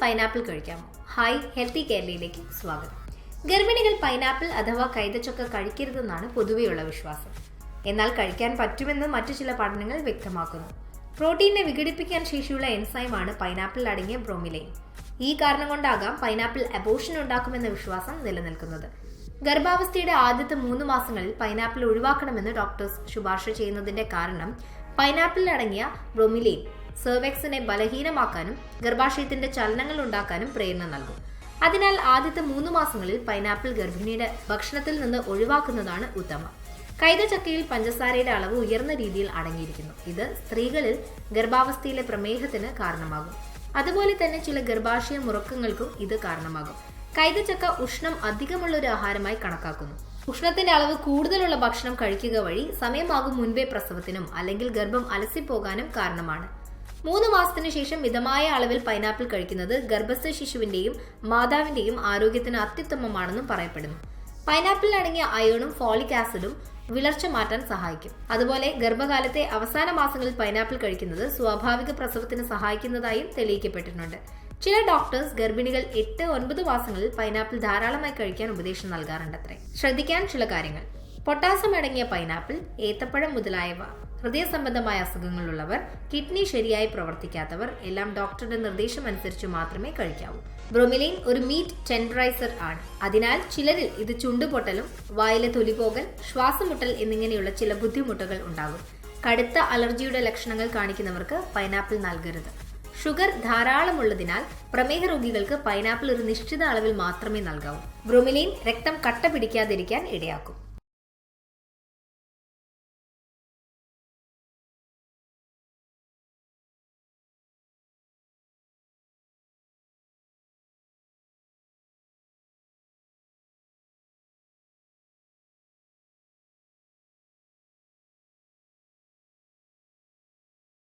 Pineapple കഴിക്കാമോ? Hi, healthy കേരളയിലേക്ക് സ്വാഗതം. ഗർഭിണികൾ pineapple അഥവാ കൈതച്ചക്ക കഴിക്കരുതെന്നാണ് പൊതുവെയുള്ള വിശ്വാസം. എന്നാൽ കഴിക്കാൻ പറ്റുമെന്ന് മറ്റു ചില പഠനങ്ങൾ വ്യക്തമാക്കുന്നു. പ്രോട്ടീനെ വിഘടിപ്പിക്കാൻ ശേഷിയുള്ള എൻസൈമാണ് പൈനാപ്പിൾ അടങ്ങിയ ബ്രോമിലൈൻ. ഈ കാരണം കൊണ്ടാകാം പൈനാപ്പിൾ അബോർഷൻ ഉണ്ടാക്കുമെന്ന വിശ്വാസം നിലനിൽക്കുന്നത്. ഗർഭാവസ്ഥയുടെ ആദ്യത്തെ 3 മാസങ്ങളിൽ പൈനാപ്പിൾ ഒഴിവാക്കണമെന്ന് ഡോക്ടേഴ്സ് ശുപാർശ ചെയ്യുന്നതിന്റെ കാരണം പൈനാപ്പിളിൽ അടങ്ങിയ ബ്രോമിലൈൻ സെർവെക്സിനെ ബലഹീനമാക്കാനും ഗർഭാശയത്തിന്റെ ചലനങ്ങൾ ഉണ്ടാക്കാനും പ്രേരണ നൽകും. അതിനാൽ ആദ്യത്തെ 3 മാസങ്ങളിൽ പൈനാപ്പിൾ ഗർഭിണിയുടെ ഭക്ഷണത്തിൽ നിന്ന് ഒഴിവാക്കുന്നതാണ് ഉത്തമം. കൈതച്ചക്കയിൽ പഞ്ചസാരയുടെ അളവ് ഉയർന്ന രീതിയിൽ അടങ്ങിയിരിക്കുന്നു. ഇത് സ്ത്രീകളിൽ ഗർഭാവസ്ഥയിലെ പ്രമേഹത്തിന് കാരണമാകും. അതുപോലെ തന്നെ ചില ഗർഭാശയ മുറക്കങ്ങൾക്കും ഇത് കാരണമാകും. കൈതച്ചക്ക ഉഷ്ണം അധികമുള്ള ഒരു ആഹാരമായി കണക്കാക്കുന്നു. ഉഷ്ണത്തിന്റെ അളവ് കൂടുതലുള്ള ഭക്ഷണം കഴിക്കുക വഴി സമയമാകും മുൻപേ പ്രസവത്തിനും അല്ലെങ്കിൽ ഗർഭം അലസിപ്പോകാനും കാരണമാണ്. 3 മാസത്തിനു ശേഷം മിതമായ അളവിൽ പൈനാപ്പിൾ കഴിക്കുന്നത് ഗർഭസ്ഥ ശിശുവിന്റെയും മാതാവിന്റെയും ആരോഗ്യത്തിന് അത്യുത്തമമാണെന്നും പറയപ്പെടുന്നു. പൈനാപ്പിളിൽ അടങ്ങിയ അയണും ഫോളിക് ആസിഡും വിളർച്ച മാറ്റാൻ സഹായിക്കും. അതുപോലെ ഗർഭകാലത്തെ അവസാന മാസങ്ങളിൽ പൈനാപ്പിൾ കഴിക്കുന്നത് സ്വാഭാവിക പ്രസവത്തിന് സഹായിക്കുന്നതായും തെളിയിക്കപ്പെട്ടിട്ടുണ്ട്. ചില ഡോക്ടേഴ്സ് ഗർഭിണികൾ 8-9 മാസങ്ങളിൽ പൈനാപ്പിൾ ധാരാളമായി കഴിക്കാൻ ഉപദേശം നൽകാറുണ്ടത്രേ. ശ്രദ്ധിക്കാൻ ചില കാര്യങ്ങൾ: പൊട്ടാസ്യം അടങ്ങിയ പൈനാപ്പിൾ, ഏത്തപ്പഴം മുതലായവ. ഹൃദയ സംബന്ധമായ അസുഖങ്ങളുള്ളവർ, കിഡ്നി ശരിയായി പ്രവർത്തിക്കാത്തവർ എല്ലാം ഡോക്ടറുടെ നിർദ്ദേശം അനുസരിച്ച് മാത്രമേ കഴിക്കാവൂ. ബ്രോമിലൈൻ ഒരു മീറ്റ് ടെൻഡറൈസർ ആണ്. അതിനാൽ ചിലരിൽ ഇത് ചുണ്ടുപൊട്ടലും വായിലെ തൊലിപോകൽ, ശ്വാസമുട്ടൽ എന്നിങ്ങനെയുള്ള ചില ബുദ്ധിമുട്ടുകൾ ഉണ്ടാകും. കടുത്ത അലർജിയുടെ ലക്ഷണങ്ങൾ കാണിക്കുന്നവർക്ക് പൈനാപ്പിൾ നൽകരുത്. ഷുഗർ ധാരാളമുള്ളതിനാൽ പ്രമേഹ രോഗികൾക്ക് പൈനാപ്പിൾ ഒരു നിശ്ചിത അളവിൽ മാത്രമേ നൽകാവൂ. ബ്രോമിലൈൻ രക്തം കട്ട പിടിക്കാതിരിക്കാൻ ഇടയാക്കും.